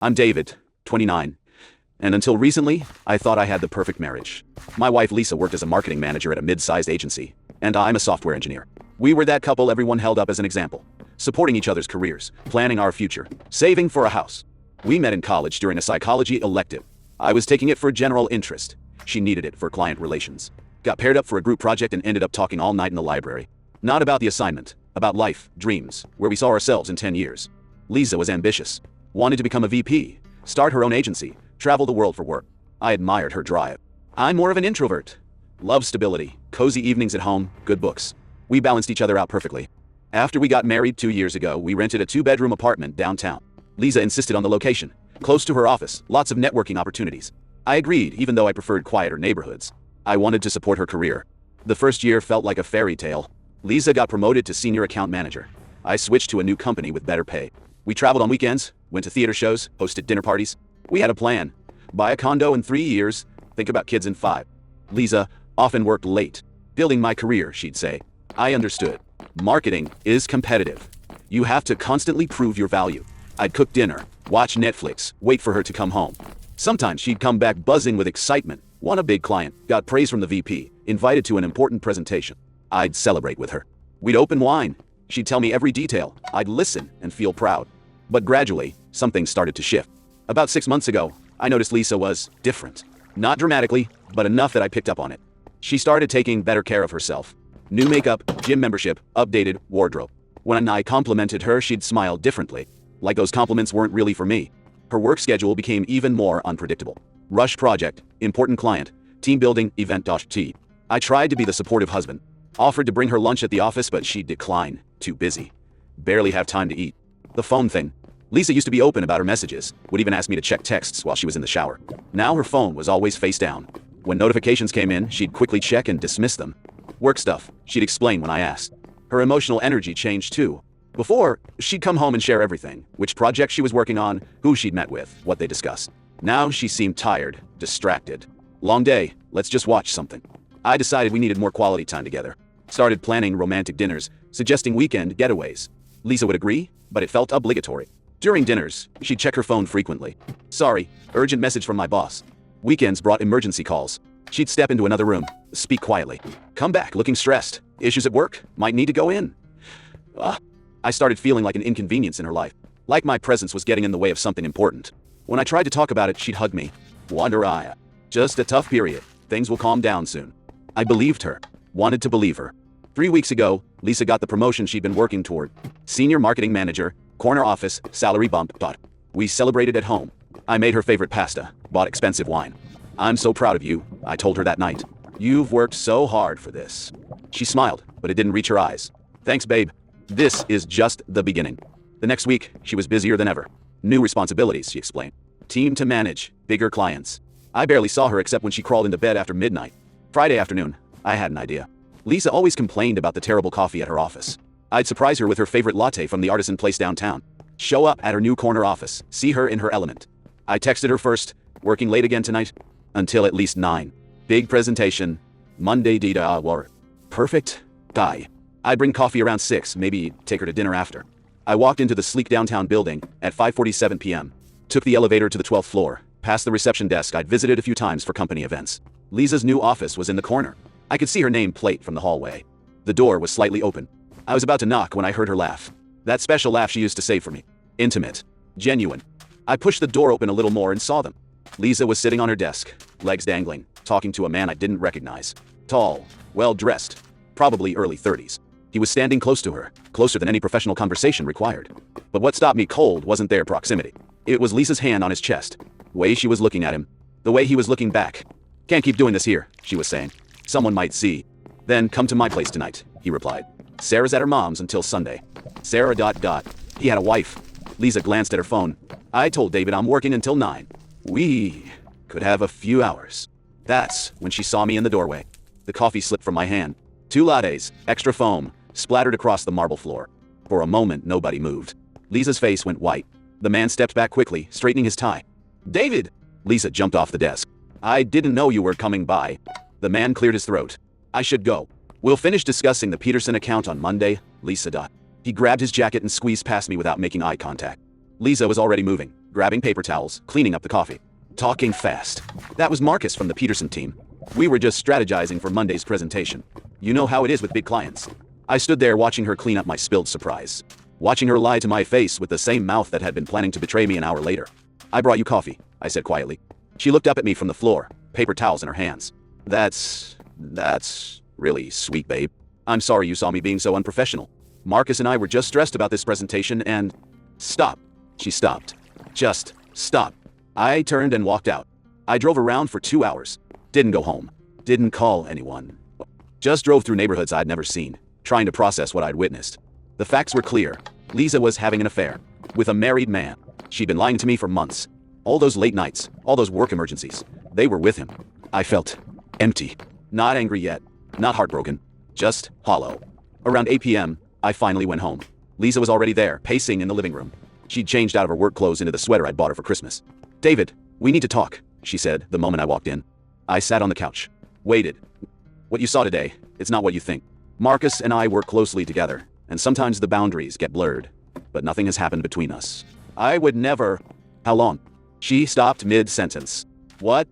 I'm David, 29. And until recently, I thought I had the perfect marriage. My wife Lisa worked as a marketing manager at a mid-sized agency, and I'm a software engineer. We were that couple everyone held up as an example, supporting each other's careers, planning our future, saving for a house. We met in college during a psychology elective. I was taking it for general interest. She needed it for client relations. Got paired up for a group project and ended up talking all night in the library. Not about the assignment, about life, dreams, where we saw ourselves in 10 years. Lisa was ambitious, wanted to become a VP, start her own agency, travel the world for work. I admired her drive. I'm more of an introvert. Love stability, cozy evenings at home, good books. We balanced each other out perfectly. After we got married 2 years ago, we rented a 2-bedroom apartment downtown. Lisa insisted on the location, close to her office, lots of networking opportunities. I agreed, even though I preferred quieter neighborhoods. I wanted to support her career. The first year felt like a fairy tale. Lisa got promoted to senior account manager. I switched to a new company with better pay. We traveled on weekends, went to theater shows, hosted dinner parties. We had a plan. Buy a condo in 3 years, think about kids in 5. Lisa often worked late. Building my career, she'd say. I understood. Marketing is competitive. You have to constantly prove your value. I'd cook dinner, watch Netflix, wait for her to come home. Sometimes she'd come back buzzing with excitement. Won a big client, got praise from the VP, invited to an important presentation. I'd celebrate with her. We'd open wine. She'd tell me every detail. I'd listen and feel proud. But gradually, something started to shift. About 6 months ago, I noticed Lisa was different. Not dramatically, but enough that I picked up on it. She started taking better care of herself. New makeup, gym membership, updated wardrobe. When I complimented her, she'd smile differently. Like those compliments weren't really for me. Her work schedule became even more unpredictable. Rush project, important client, team building, event. I tried to be the supportive husband. Offered to bring her lunch at the office, but she'd decline. Too busy. Barely have time to eat. The phone thing. Lisa used to be open about her messages, would even ask me to check texts while she was in the shower. Now her phone was always face down. When notifications came in, she'd quickly check and dismiss them. Work stuff, she'd explain when I asked. Her emotional energy changed too. Before, she'd come home and share everything, which project she was working on, who she'd met with, what they discussed. Now she seemed tired, distracted. Long day, let's just watch something. I decided we needed more quality time together. Started planning romantic dinners, suggesting weekend getaways. Lisa would agree, but it felt obligatory. During dinners, she'd check her phone frequently. Sorry, urgent message from my boss. Weekends brought emergency calls. She'd step into another room, speak quietly. Come back looking stressed. Issues at work? Might need to go in. I started feeling like an inconvenience in her life. Like my presence was getting in the way of something important. When I tried to talk about it, she'd hug me. Wonder I. Just a tough period. Things will calm down soon. I believed her. Wanted to believe her. 3 weeks ago, Lisa got the promotion she'd been working toward. Senior marketing manager, corner office, salary bump. We celebrated at home. I made her favorite pasta, bought expensive wine. I'm so proud of you, I told her that night. You've worked so hard for this. She smiled, but it didn't reach her eyes. Thanks, babe. This is just the beginning. The next week, she was busier than ever. New responsibilities, she explained. Team to manage, bigger clients. I barely saw her except when she crawled into bed after midnight. Friday afternoon, I had an idea. Lisa always complained about the terrible coffee at her office. I'd surprise her with her favorite latte from the artisan place downtown. Show up at her new corner office, see her in her element. I texted her first, working late again tonight, until at least 9. Big presentation, Monday war. Perfect guy. I'd bring coffee around 6, maybe take her to dinner after. I walked into the sleek downtown building at 5:47 p.m. Took the elevator to the 12th floor, past the reception desk I'd visited a few times for company events. Lisa's new office was in the corner. I could see her name plate from the hallway. The door was slightly open. I was about to knock when I heard her laugh. That special laugh she used to save for me. Intimate. Genuine. I pushed the door open a little more and saw them. Lisa was sitting on her desk, legs dangling, talking to a man I didn't recognize. Tall, well-dressed, probably early 30s. He was standing close to her, closer than any professional conversation required. But what stopped me cold wasn't their proximity. It was Lisa's hand on his chest. The way she was looking at him. The way he was looking back. Can't keep doing this here, she was saying. Someone might see. Then come to my place tonight, he replied. Sarah's at her mom's until Sunday. Sarah ... He had a wife. Lisa glanced at her phone. I told David I'm working until 9. We could have a few hours. That's when she saw me in the doorway. The coffee slipped from my hand. 2 lattes, extra foam, splattered across the marble floor. For a moment, nobody moved. Lisa's face went white. The man stepped back quickly, straightening his tie. David! Lisa jumped off the desk. I didn't know you were coming by. The man cleared his throat. I should go. We'll finish discussing the Peterson account on Monday, Lisa. He grabbed his jacket and squeezed past me without making eye contact. Lisa was already moving. grabbing paper towels, cleaning up the coffee. Talking fast. That was Marcus from the Peterson team. We were just strategizing for Monday's presentation. You know how it is with big clients. I stood there watching her clean up my spilled surprise. Watching her lie to my face with the same mouth that had been planning to betray me an hour later. I brought you coffee, I said quietly. She looked up at me from the floor, paper towels in her hands. That's really sweet, babe. I'm sorry you saw me being so unprofessional. Marcus and I were just stressed about this presentation and... Stop. She stopped. Just stop. I turned and walked out. I drove around for 2 hours. Didn't go home. Didn't call anyone. Just drove through neighborhoods I'd never seen, trying to process what I'd witnessed. The facts were clear. Lisa was having an affair. With a married man. She'd been lying to me for months. All those late nights, all those work emergencies. They were with him. I felt empty. Not angry yet. Not heartbroken. Just hollow. Around 8 p.m., I finally went home. Lisa was already there, pacing in the living room. She'd changed out of her work clothes into the sweater I'd bought her for Christmas. David, we need to talk, she said the moment I walked in. I sat on the couch. Waited. What you saw today, it's not what you think. Marcus and I work closely together, and sometimes the boundaries get blurred. But nothing has happened between us. I would never... How long? She stopped mid-sentence. What?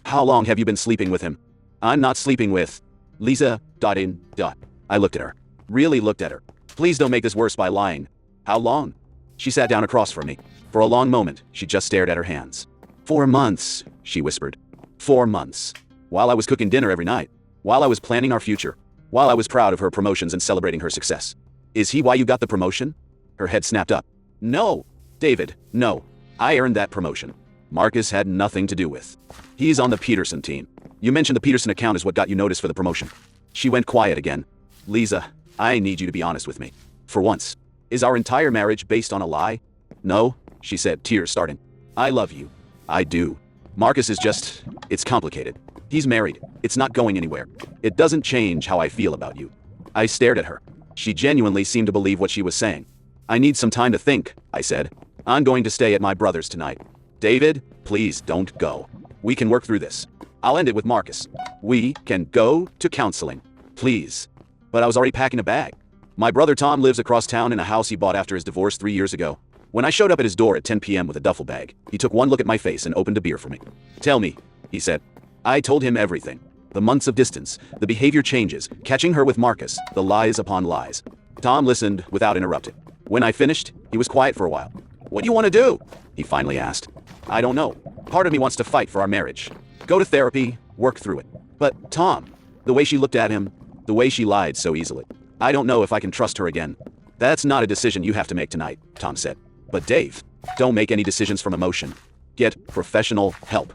How long have you been sleeping with him? I'm not sleeping with... Lisa... I looked at her. Really looked at her. Please don't make this worse by lying. How long? She sat down across from me. For a long moment, she just stared at her hands. 4 months, she whispered. 4 months. While I was cooking dinner every night. While I was planning our future. While I was proud of her promotions and celebrating her success. Is he why you got the promotion? Her head snapped up. No, David, no. I earned that promotion. Marcus had nothing to do with. He's on the Peterson team. You mentioned the Peterson account is what got you noticed for the promotion. She went quiet again. Lisa, I need you to be honest with me. For once. Is our entire marriage based on a lie? No, she said, tears starting. I love you. I do. Marcus is just... It's complicated. He's married. It's not going anywhere. It doesn't change how I feel about you. I stared at her. She genuinely seemed to believe what she was saying. I need some time to think, I said. I'm going to stay at my brother's tonight. David, please don't go. We can work through this. I'll end it with Marcus. We can go to counseling. Please. But I was already packing a bag. My brother Tom lives across town in a house he bought after his divorce 3 years ago. When I showed up at his door at 10 p.m. with a duffel bag, he took one look at my face and opened a beer for me. Tell me, he said. I told him everything. The months of distance, the behavior changes, catching her with Marcus, the lies upon lies. Tom listened without interrupting. When I finished, he was quiet for a while. What do you want to do? He finally asked. I don't know. Part of me wants to fight for our marriage. Go to therapy, work through it. But Tom, the way she looked at him, the way she lied so easily. I don't know if I can trust her again. That's not a decision you have to make tonight, Tom said. But Dave, don't make any decisions from emotion. Get professional help.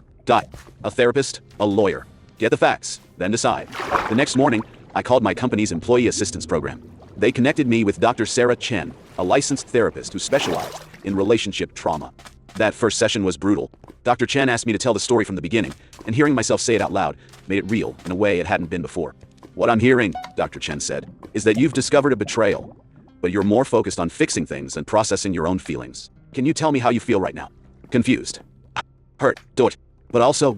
A therapist, a lawyer. Get the facts, then decide. The next morning, I called my company's employee assistance program. They connected me with Dr. Sarah Chen, a licensed therapist who specialized in relationship trauma. That first session was brutal. Dr. Chen asked me to tell the story from the beginning, and hearing myself say it out loud made it real in a way it hadn't been before. What I'm hearing, Dr. Chen said, is that you've discovered a betrayal, but you're more focused on fixing things and processing your own feelings. Can you tell me how you feel right now? Confused. Hurt. But also,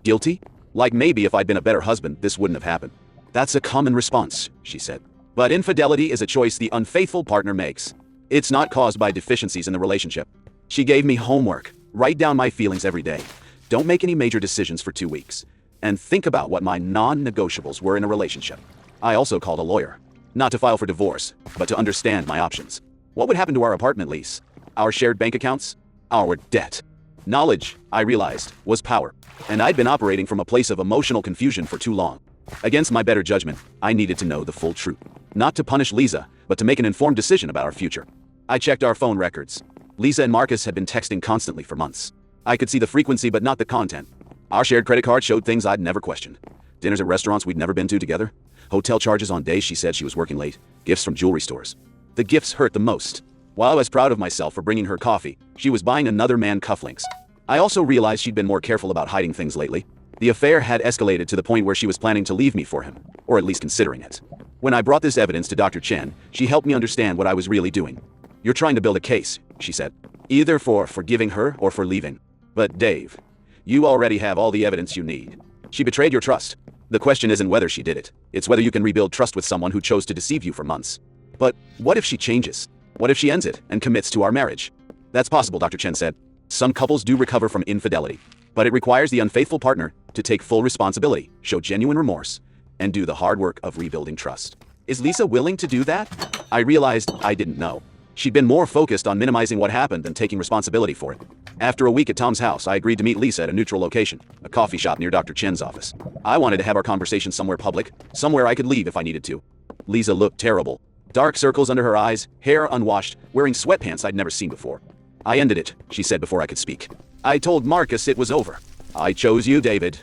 guilty? Like maybe if I'd been a better husband, this wouldn't have happened. That's a common response, she said. But infidelity is a choice the unfaithful partner makes. It's not caused by deficiencies in the relationship. She gave me homework. Write down my feelings every day. Don't make any major decisions for 2 weeks. And think about what my non-negotiables were in a relationship. I also called a lawyer. Not to file for divorce, but to understand my options. What would happen to our apartment lease? Our shared bank accounts? Our debt? Knowledge, I realized, was power. And I'd been operating from a place of emotional confusion for too long. Against my better judgment, I needed to know the full truth. Not to punish Lisa, but to make an informed decision about our future. I checked our phone records. Lisa and Marcus had been texting constantly for months. I could see the frequency but not the content. Our shared credit card showed things I'd never questioned. Dinners at restaurants we'd never been to together. Hotel charges on days she said she was working late. Gifts from jewelry stores. The gifts hurt the most. While I was proud of myself for bringing her coffee, she was buying another man cufflinks. I also realized she'd been more careful about hiding things lately. The affair had escalated to the point where she was planning to leave me for him, or at least considering it. When I brought this evidence to Dr. Chen, she helped me understand what I was really doing. You're trying to build a case, she said. Either for forgiving her or for leaving. But Dave, you already have all the evidence you need. She betrayed your trust. The question isn't whether she did it. It's whether you can rebuild trust with someone who chose to deceive you for months. But what if she changes? What if she ends it and commits to our marriage? That's possible, Dr. Chen said. Some couples do recover from infidelity, but it requires the unfaithful partner to take full responsibility, show genuine remorse, and do the hard work of rebuilding trust. Is Lisa willing to do that? I realized I didn't know. She'd been more focused on minimizing what happened than taking responsibility for it. After a week at Tom's house, I agreed to meet Lisa at a neutral location, a coffee shop near Dr. Chen's office. I wanted to have our conversation somewhere public, somewhere I could leave if I needed to. Lisa looked terrible. Dark circles under her eyes, hair unwashed, wearing sweatpants I'd never seen before. I ended it, she said before I could speak. I told Marcus it was over. I chose you, David.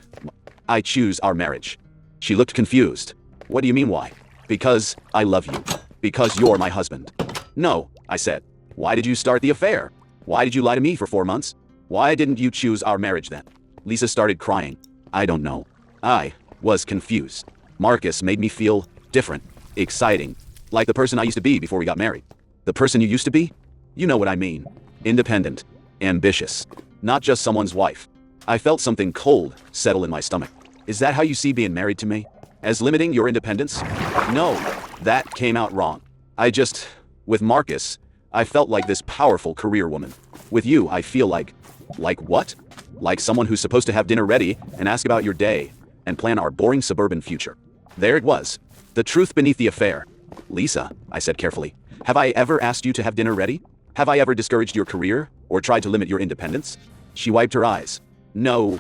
I choose our marriage. She looked confused. What do you mean why? Because I love you. Because you're my husband. No, I said. Why did you start the affair? Why did you lie to me for 4 months? Why didn't you choose our marriage then? Lisa started crying. I don't know. I was confused. Marcus made me feel different, exciting, like the person I used to be before we got married. The person you used to be? You know what I mean. Independent, ambitious, not just someone's wife. I felt something cold settle in my stomach. Is that how you see being married to me? As limiting your independence? No, that came out wrong. With Marcus, I felt like this powerful career woman. With you, I feel like what? Like someone who's supposed to have dinner ready and ask about your day and plan our boring suburban future. There it was, the truth beneath the affair. Lisa, I said carefully, have I ever asked you to have dinner ready? Have I ever discouraged your career or tried to limit your independence? She wiped her eyes. No,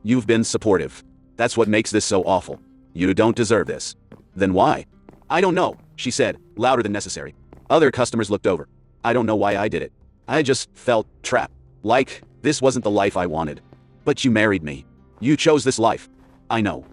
you've been supportive. That's what makes this so awful. You don't deserve this. Then why? I don't know, she said, louder than necessary. Other customers looked over. I don't know why I did it. I just felt trapped. Like this wasn't the life I wanted. But you married me. You chose this life. I know.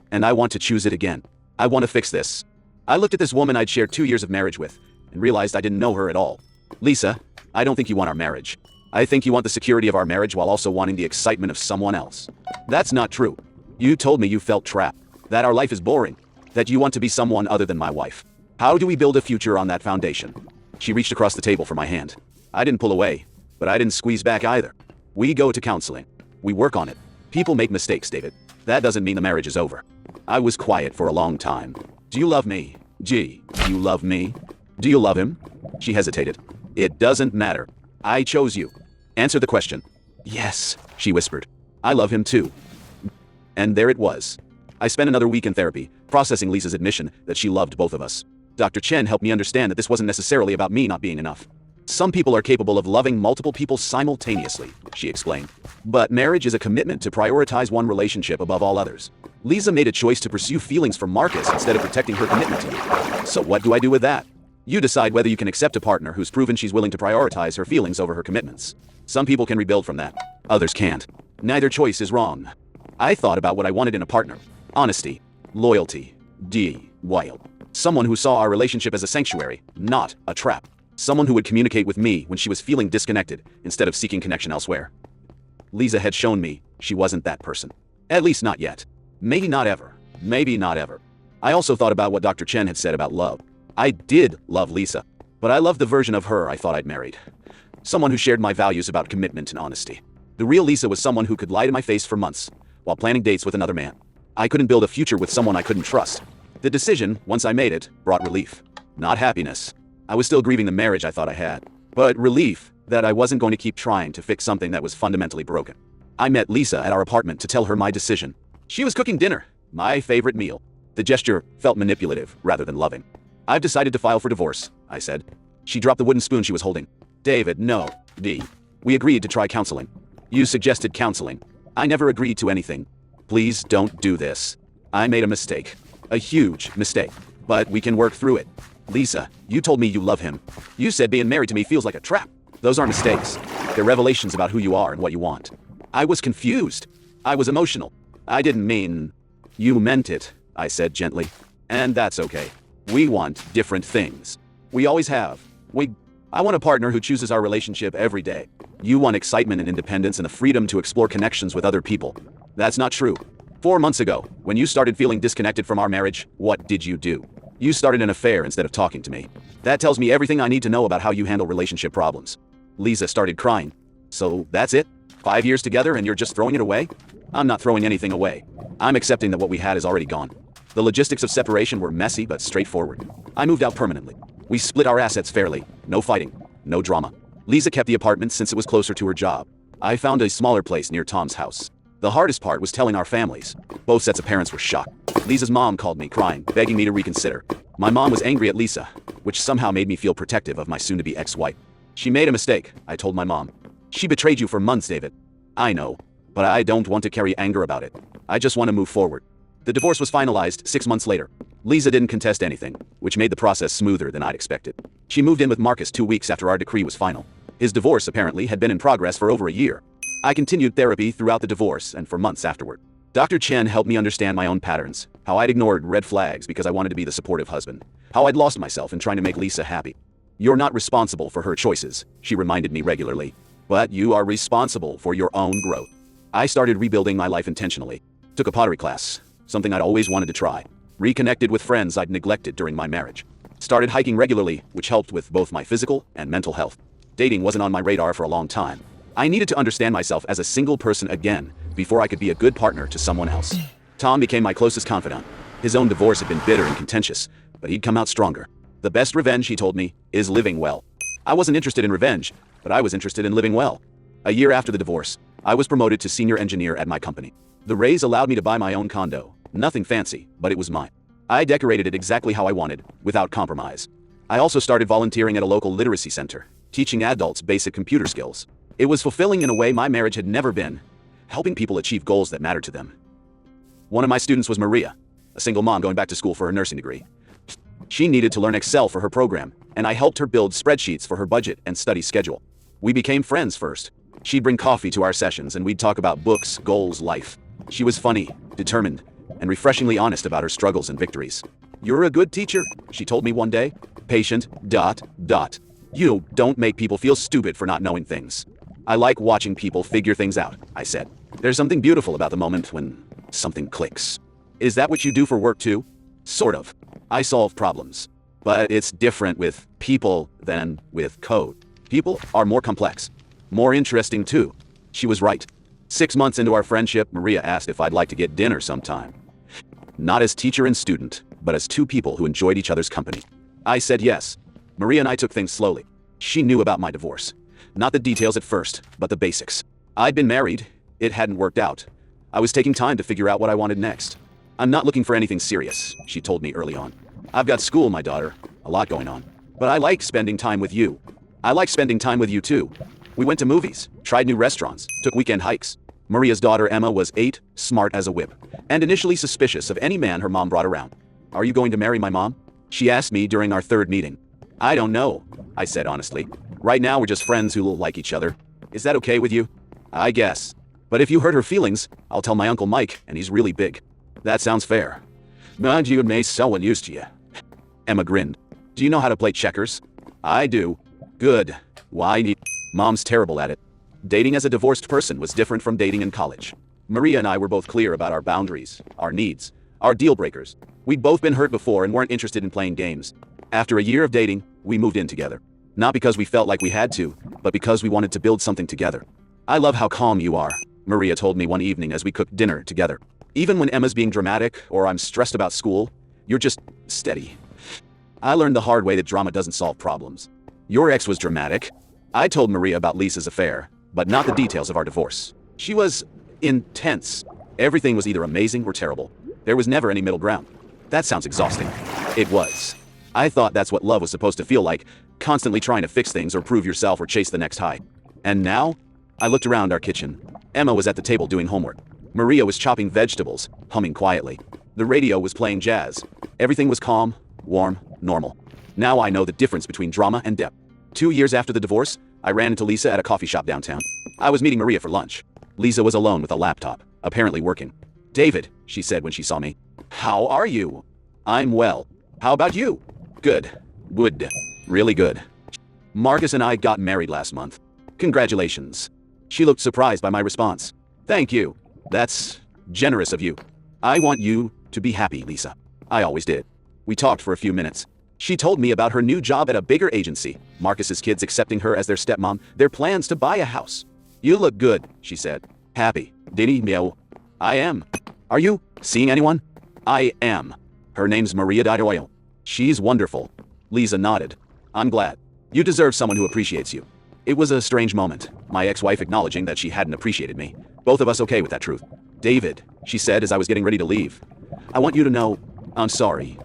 And I want to choose it again. I want to fix this. I looked at this woman I'd shared 2 years of marriage with and realized I didn't know her at all. Lisa, I don't think you want our marriage. I think you want the security of our marriage while also wanting the excitement of someone else. That's not true. You told me you felt trapped, that our life is boring, that you want to be someone other than my wife. How do we build a future on that foundation? She reached across the table for my hand. I didn't pull away, but I didn't squeeze back either. We go to counseling. We work on it. People make mistakes, David. That doesn't mean the marriage is over. I was quiet for a long time. Do you love me? Gee, do you love me? Do you love him? She hesitated. It doesn't matter. I chose you. Answer the question. Yes, she whispered. I love him too. And there it was. I spent another week in therapy, processing Lisa's admission that she loved both of us. Dr. Chen helped me understand that this wasn't necessarily about me not being enough. Some people are capable of loving multiple people simultaneously, she explained. But marriage is a commitment to prioritize one relationship above all others. Lisa made a choice to pursue feelings for Marcus instead of protecting her commitment to me. So what do I do with that? You decide whether you can accept a partner who's proven she's willing to prioritize her feelings over her commitments. Some people can rebuild from that. Others can't. Neither choice is wrong. I thought about what I wanted in a partner. Honesty, loyalty, wild. Someone who saw our relationship as a sanctuary, not a trap. Someone who would communicate with me when she was feeling disconnected instead of seeking connection elsewhere. Lisa had shown me she wasn't that person. At least not yet. Maybe not ever. Maybe not ever. I also thought about what Dr. Chen had said about love. I did love Lisa, but I loved the version of her I thought I'd married. Someone who shared my values about commitment and honesty. The real Lisa was someone who could lie to my face for months while planning dates with another man. I couldn't build a future with someone I couldn't trust. The decision, once I made it, brought relief. Not happiness. I was still grieving the marriage I thought I had, but relief that I wasn't going to keep trying to fix something that was fundamentally broken. I met Lisa at our apartment to tell her my decision. She was cooking dinner, my favorite meal. The gesture felt manipulative rather than loving. I've decided to file for divorce, I said. She dropped the wooden spoon she was holding. David, no, D. We agreed to try counseling. You suggested counseling. I never agreed to anything. Please don't do this. I made a mistake. A huge mistake. But we can work through it. Lisa, you told me you love him. You said being married to me feels like a trap. Those aren't mistakes. They're revelations about who you are and what you want. I was confused. I was emotional. I didn't mean... You meant it, I said gently. And that's okay. We want different things. We always have. I want a partner who chooses our relationship every day. You want excitement and independence and the freedom to explore connections with other people. That's not true. 4 months ago, when you started feeling disconnected from our marriage, what did you do? You started an affair instead of talking to me. That tells me everything I need to know about how you handle relationship problems. Lisa started crying. So that's it? 5 years together and you're just throwing it away? I'm not throwing anything away. I'm accepting that what we had is already gone. The logistics of separation were messy but straightforward. I moved out permanently. We split our assets fairly. No fighting. No drama. Lisa kept the apartment since it was closer to her job. I found a smaller place near Tom's house. The hardest part was telling our families. Both sets of parents were shocked. Lisa's mom called me, crying, begging me to reconsider. My mom was angry at Lisa, which somehow made me feel protective of my soon-to-be ex-wife. She made a mistake, I told my mom. She betrayed you for months, David. I know, but I don't want to carry anger about it. I just want to move forward. The divorce was finalized 6 months later. Lisa didn't contest anything, which made the process smoother than I'd expected. She moved in with Marcus 2 weeks after our decree was final. His divorce apparently had been in progress for over a year. I continued therapy throughout the divorce and for months afterward. Dr. Chen helped me understand my own patterns, how I'd ignored red flags because I wanted to be the supportive husband, how I'd lost myself in trying to make Lisa happy. You're not responsible for her choices, she reminded me regularly, but you are responsible for your own growth. I started rebuilding my life intentionally. Took a pottery class, something I'd always wanted to try. Reconnected with friends I'd neglected during my marriage. Started hiking regularly, which helped with both my physical and mental health. Dating wasn't on my radar for a long time. I needed to understand myself as a single person again before I could be a good partner to someone else. Tom became my closest confidant. His own divorce had been bitter and contentious, but he'd come out stronger. The best revenge, he told me, is living well. I wasn't interested in revenge, but I was interested in living well. A year after the divorce, I was promoted to senior engineer at my company. The raise allowed me to buy my own condo. Nothing fancy, but it was mine. I decorated it exactly how I wanted, without compromise. I also started volunteering at a local literacy center, teaching adults basic computer skills. It was fulfilling in a way my marriage had never been, helping people achieve goals that mattered to them. One of my students was Maria, a single mom going back to school for her nursing degree. She needed to learn Excel for her program, and I helped her build spreadsheets for her budget and study schedule. We became friends first. She'd bring coffee to our sessions and we'd talk about books, goals, life. She was funny, determined, and refreshingly honest about her struggles and victories. You're a good teacher, she told me one day. Patient, ... You don't make people feel stupid for not knowing things. I like watching people figure things out, I said. There's something beautiful about the moment when something clicks. Is that what you do for work too? Sort of. I solve problems. But it's different with people than with code. People are more complex. More interesting too. She was right. 6 months into our friendship, Maria asked if I'd like to get dinner sometime. Not as teacher and student, but as two people who enjoyed each other's company. I said yes. Maria and I took things slowly. She knew about my divorce. Not the details at first, but the basics. I'd been married. It hadn't worked out. I was taking time to figure out what I wanted next. I'm not looking for anything serious, she told me early on. I've got school, my daughter. A lot going on. But I like spending time with you. I like spending time with you too. We went to movies, tried new restaurants, took weekend hikes. Maria's daughter Emma was 8, smart as a whip, and initially suspicious of any man her mom brought around. Are you going to marry my mom? She asked me during our third meeting. I don't know, I said honestly. Right now we're just friends who like each other. Is that okay with you? I guess. But if you hurt her feelings, I'll tell my Uncle Mike, and he's really big. That sounds fair. But you may someone used to you. Emma grinned. Do you know how to play checkers? I do. Good. Why? Mom's terrible at it. Dating as a divorced person was different from dating in college. Maria and I were both clear about our boundaries, our needs, our deal breakers. We'd both been hurt before and weren't interested in playing games. After a year of dating, we moved in together. Not because we felt like we had to, but because we wanted to build something together. I love how calm you are, Maria told me one evening as we cooked dinner together. Even when Emma's being dramatic or I'm stressed about school, you're just steady. I learned the hard way that drama doesn't solve problems. Your ex was dramatic. I told Maria about Lisa's affair, but not the details of our divorce. She was intense. Everything was either amazing or terrible. There was never any middle ground. That sounds exhausting. It was. I thought that's what love was supposed to feel like, constantly trying to fix things or prove yourself or chase the next high. And now, I looked around our kitchen. Emma was at the table doing homework. Maria was chopping vegetables, humming quietly. The radio was playing jazz. Everything was calm, warm, normal. Now I know the difference between drama and depth. 2 years after the divorce, I ran into Lisa at a coffee shop downtown. I was meeting Maria for lunch. Lisa was alone with a laptop, apparently working. David, she said when she saw me. How are you? I'm well. How about you? Good. Good. Really good. Marcus and I got married last month. Congratulations. She looked surprised by my response. Thank you. That's generous of you. I want you to be happy, Lisa. I always did. We talked for a few minutes. She told me about her new job at a bigger agency, Marcus's kids accepting her as their stepmom, their plans to buy a house. You look good, she said. Happy. Diddy meow. I am. Are you seeing anyone? I am. Her name's Maria Didoyle. She's wonderful. Lisa nodded. I'm glad. You deserve someone who appreciates you. It was a strange moment, my ex-wife acknowledging that she hadn't appreciated me. Both of us okay with that truth. David, she said as I was getting ready to leave. I want you to know, I'm sorry,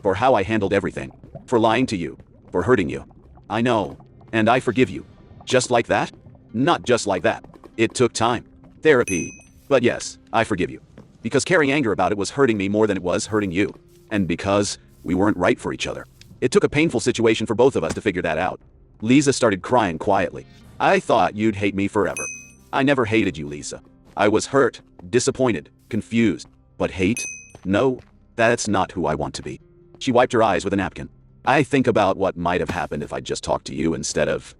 for how I handled everything. For lying to you. For hurting you. I know. And I forgive you. Just like that? Not just like that. It took time. Therapy. But yes, I forgive you. Because carrying anger about it was hurting me more than it was hurting you. And because we weren't right for each other. It took a painful situation for both of us to figure that out. Lisa started crying quietly. I thought you'd hate me forever. I never hated you, Lisa. I was hurt, disappointed, confused. But hate? No, that's not who I want to be. She wiped her eyes with a napkin. I think about what might have happened if I just talked to you instead of,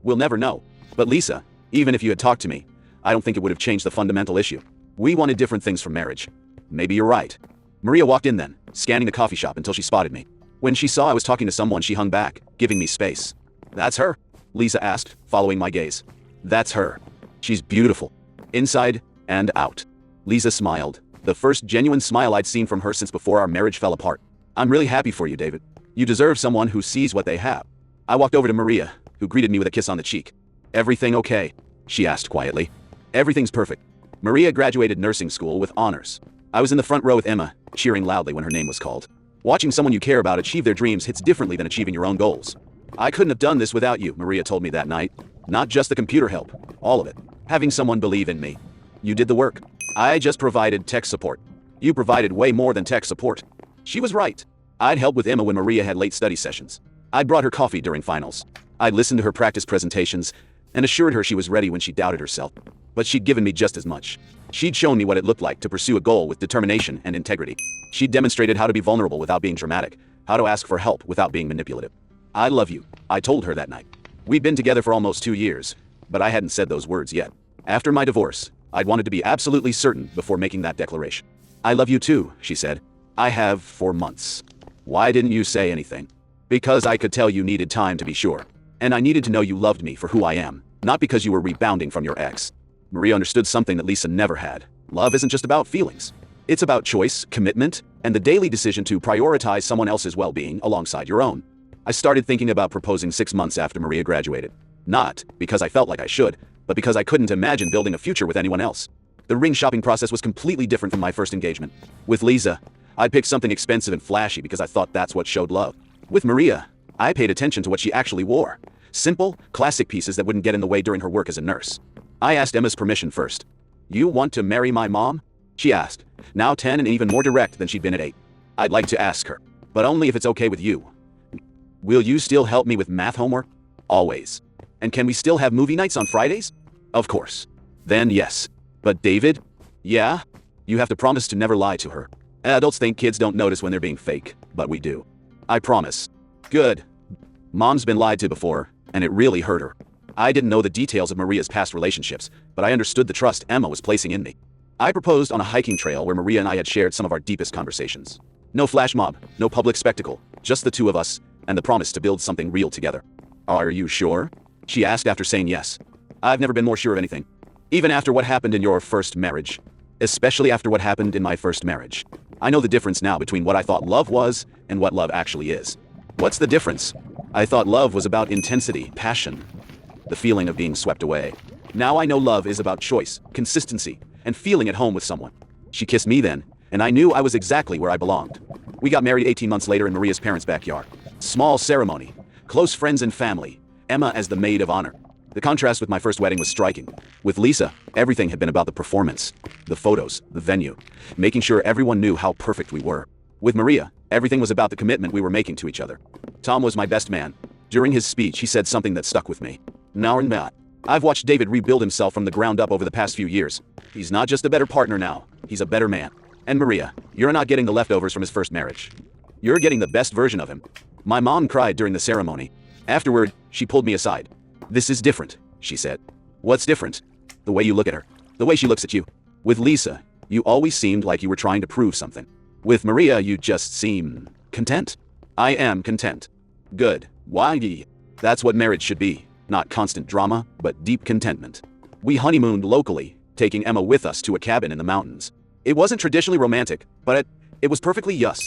We'll never know. But Lisa, even if you had talked to me, I don't think it would have changed the fundamental issue. We wanted different things from marriage. Maybe you're right. Maria walked in then, scanning the coffee shop until she spotted me. When she saw I was talking to someone, she hung back, giving me space. That's her? Lisa asked, following my gaze. That's her. She's beautiful. Inside and out. Lisa smiled. The first genuine smile I'd seen from her since before our marriage fell apart. I'm really happy for you, David. You deserve someone who sees what they have. I walked over to Maria, who greeted me with a kiss on the cheek. Everything okay? She asked quietly. Everything's perfect. Maria graduated nursing school with honors. I was in the front row with Emma, cheering loudly when her name was called. Watching someone you care about achieve their dreams hits differently than achieving your own goals. I couldn't have done this without you, Maria told me that night. Not just the computer help, all of it. Having someone believe in me. You did the work. I just provided tech support. You provided way more than tech support. She was right. I'd help with Emma when Maria had late study sessions. I'd brought her coffee during finals. I'd listened to her practice presentations and assured her she was ready when she doubted herself. But she'd given me just as much. She'd shown me what it looked like to pursue a goal with determination and integrity. She'd demonstrated how to be vulnerable without being dramatic, how to ask for help without being manipulative. I love you, I told her that night. We'd been together for almost 2 years, but I hadn't said those words yet. After my divorce, I'd wanted to be absolutely certain before making that declaration. I love you too, she said. I have for months. Why didn't you say anything? Because I could tell you needed time to be sure. And I needed to know you loved me for who I am, not because you were rebounding from your ex. Maria understood something that Lisa never had. Love isn't just about feelings. It's about choice, commitment, and the daily decision to prioritize someone else's well-being alongside your own. I started thinking about proposing 6 months after Maria graduated. Not because I felt like I should, but because I couldn't imagine building a future with anyone else. The ring shopping process was completely different from my first engagement. With Lisa, I picked something expensive and flashy because I thought that's what showed love. With Maria, I paid attention to what she actually wore. Simple, classic pieces that wouldn't get in the way during her work as a nurse. I asked Emma's permission first. You want to marry my mom? She asked, now 10 and even more direct than she'd been at 8. I'd like to ask her, but only if it's okay with you. Will you still help me with math homework? Always. And can we still have movie nights on Fridays? Of course. Then yes. But David? Yeah? You have to promise to never lie to her. Adults think kids don't notice when they're being fake, but we do. I promise. Good. Mom's been lied to before, and it really hurt her. I didn't know the details of Maria's past relationships, but I understood the trust Emma was placing in me. I proposed on a hiking trail where Maria and I had shared some of our deepest conversations. No flash mob, no public spectacle, just the two of us, and the promise to build something real together. Are you sure? She asked after saying yes. I've never been more sure of anything. Even after what happened in your first marriage. Especially after what happened in my first marriage. I know the difference now between what I thought love was and what love actually is. What's the difference? I thought love was about intensity, passion, the feeling of being swept away. Now I know love is about choice, consistency, and feeling at home with someone. She kissed me then, and I knew I was exactly where I belonged. We got married 18 months later in Maria's parents' backyard. Small ceremony, close friends and family, Emma as the maid of honor. The contrast with my first wedding was striking. With Lisa, everything had been about the performance, the photos, the venue, making sure everyone knew how perfect we were. With Maria, everything was about the commitment we were making to each other. Tom was my best man. During his speech, he said something that stuck with me. I've watched David rebuild himself from the ground up over the past few years. He's not just a better partner now, he's a better man. And Maria, you're not getting the leftovers from his first marriage. You're getting the best version of him. My mom cried during the ceremony. Afterward, she pulled me aside. This is different, she said. What's different? The way you look at her. The way she looks at you. With Lisa, you always seemed like you were trying to prove something. With Maria, you just seem content. I am content. Good. Why? That's what marriage should be. Not constant drama, but deep contentment. We honeymooned locally, taking Emma with us to a cabin in the mountains. It wasn't traditionally romantic, but it was perfectly us.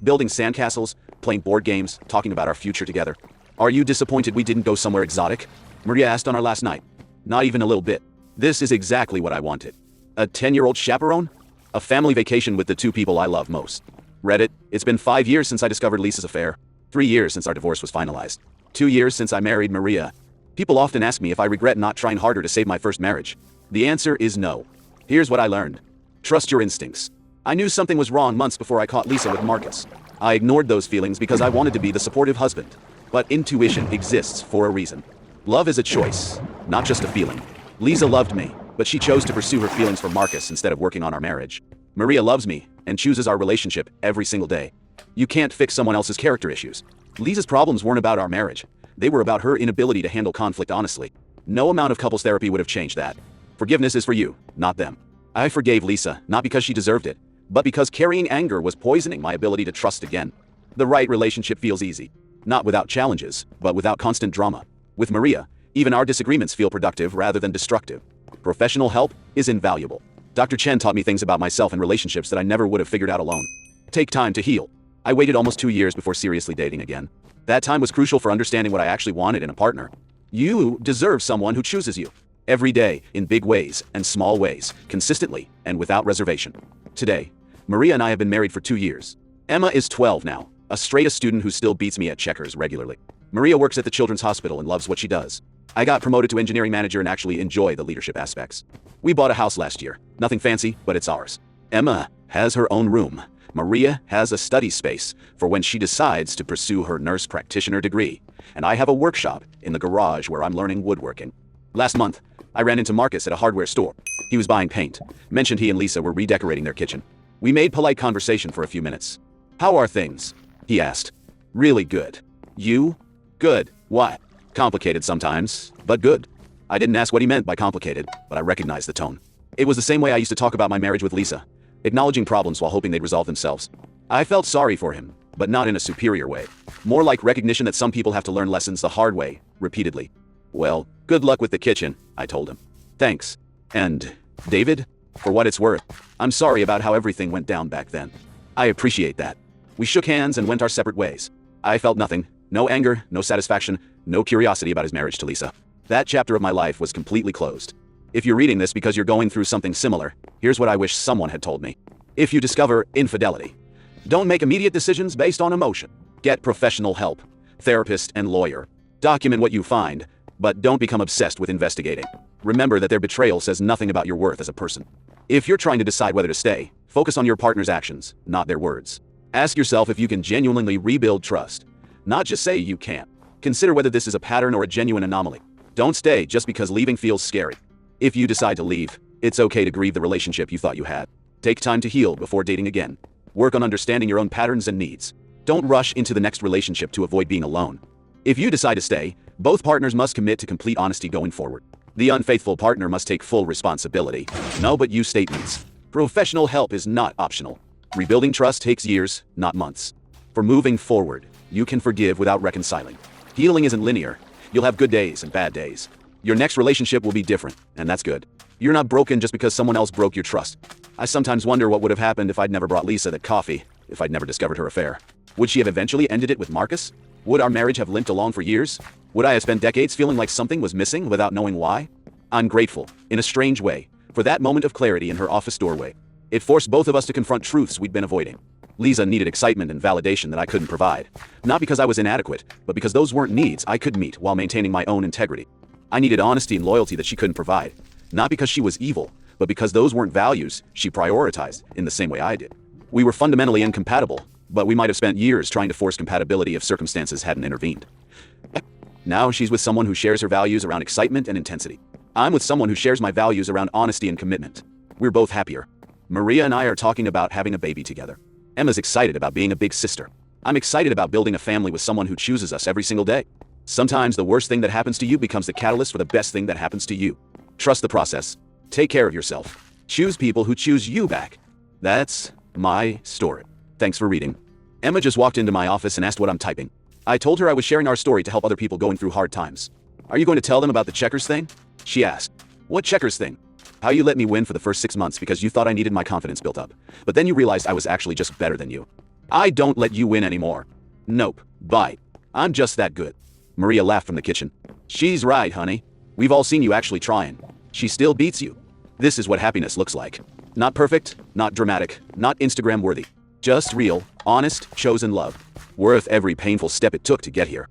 Building sandcastles, playing board games, talking about our future together. Are you disappointed we didn't go somewhere exotic? Maria asked on our last night. Not even a little bit. This is exactly what I wanted. A 10-year-old chaperone? A family vacation with the two people I love most. Reddit, it's been 5 years since I discovered Lisa's affair. 3 years since our divorce was finalized. 2 years since I married Maria. People often ask me if I regret not trying harder to save my first marriage. The answer is no. Here's what I learned. Trust your instincts. I knew something was wrong months before I caught Lisa with Marcus. I ignored those feelings because I wanted to be the supportive husband. But intuition exists for a reason. Love is a choice, not just a feeling. Lisa loved me, but she chose to pursue her feelings for Marcus instead of working on our marriage. Maria loves me and chooses our relationship every single day. You can't fix someone else's character issues. Lisa's problems weren't about our marriage. They were about her inability to handle conflict honestly. No amount of couples therapy would have changed that. Forgiveness is for you, not them. I forgave Lisa, not because she deserved it, but because carrying anger was poisoning my ability to trust again. The right relationship feels easy. Not without challenges, but without constant drama. With Maria, even our disagreements feel productive rather than destructive. Professional help is invaluable. Dr. Chen taught me things about myself and relationships that I never would have figured out alone. Take time to heal. I waited almost 2 years before seriously dating again. That time was crucial for understanding what I actually wanted in a partner. You deserve someone who chooses you. Every day, in big ways and small ways, consistently and without reservation. Today, Maria and I have been married for 2 years. Emma is 12 now, a straight-A student who still beats me at checkers regularly. Maria works at the Children's Hospital and loves what she does. I got promoted to engineering manager and actually enjoy the leadership aspects. We bought a house last year. Nothing fancy, but it's ours. Emma has her own room. Maria has a study space for when she decides to pursue her nurse practitioner degree. And I have a workshop in the garage where I'm learning woodworking. Last month, I ran into Marcus at a hardware store. He was buying paint. Mentioned he and Lisa were redecorating their kitchen. We made polite conversation for a few minutes. How are things? He asked. Really good. You? Good. Why? Complicated sometimes, but good. I didn't ask what he meant by complicated, but I recognized the tone. It was the same way I used to talk about my marriage with Lisa, acknowledging problems while hoping they'd resolve themselves. I felt sorry for him, but not in a superior way. More like recognition that some people have to learn lessons the hard way, repeatedly. Well, good luck with the kitchen, I told him. Thanks. And, David? For what it's worth, I'm sorry about how everything went down back then. I appreciate that. We shook hands and went our separate ways. I felt nothing. No anger, no satisfaction, no curiosity about his marriage to Lisa. That chapter of my life was completely closed. If you're reading this because you're going through something similar, here's what I wish someone had told me. If you discover infidelity, don't make immediate decisions based on emotion. Get professional help, therapist and lawyer. Document what you find, but don't become obsessed with investigating. Remember that their betrayal says nothing about your worth as a person. If you're trying to decide whether to stay, focus on your partner's actions, not their words. Ask yourself if you can genuinely rebuild trust. Not just say you can't. Consider whether this is a pattern or a genuine anomaly. Don't stay just because leaving feels scary. If you decide to leave, it's okay to grieve the relationship you thought you had. Take time to heal before dating again. Work on understanding your own patterns and needs. Don't rush into the next relationship to avoid being alone. If you decide to stay, both partners must commit to complete honesty going forward. The unfaithful partner must take full responsibility. No but you statements. Professional help is not optional. Rebuilding trust takes years, not months. For moving forward, you can forgive without reconciling. Healing isn't linear. You'll have good days and bad days. Your next relationship will be different, and that's good. You're not broken just because someone else broke your trust. I sometimes wonder what would have happened if I'd never brought Lisa that coffee, if I'd never discovered her affair. Would she have eventually ended it with Marcus? Would our marriage have limped along for years? Would I have spent decades feeling like something was missing without knowing why? I'm grateful, in a strange way, for that moment of clarity in her office doorway. It forced both of us to confront truths we'd been avoiding. Lisa needed excitement and validation that I couldn't provide. Not because I was inadequate, but because those weren't needs I could meet while maintaining my own integrity. I needed honesty and loyalty that she couldn't provide. Not because she was evil, but because those weren't values she prioritized in the same way I did. We were fundamentally incompatible, but we might have spent years trying to force compatibility if circumstances hadn't intervened. Now she's with someone who shares her values around excitement and intensity. I'm with someone who shares my values around honesty and commitment. We're both happier. Maria and I are talking about having a baby together. Emma's excited about being a big sister. I'm excited about building a family with someone who chooses us every single day. Sometimes the worst thing that happens to you becomes the catalyst for the best thing that happens to you. Trust the process. Take care of yourself. Choose people who choose you back. That's my story. Thanks for reading. Emma just walked into my office and asked what I'm typing. I told her I was sharing our story to help other people going through hard times. Are you going to tell them about the checkers thing? She asked. What checkers thing? How you let me win for the first 6 months because you thought I needed my confidence built up. But then you realized I was actually just better than you. I don't let you win anymore. Nope. Bye. I'm just that good. Maria laughed from the kitchen. She's right, honey. We've all seen you actually trying. She still beats you. This is what happiness looks like. Not perfect, not dramatic, not Instagram worthy. Just real, honest, chosen love. Worth every painful step it took to get here.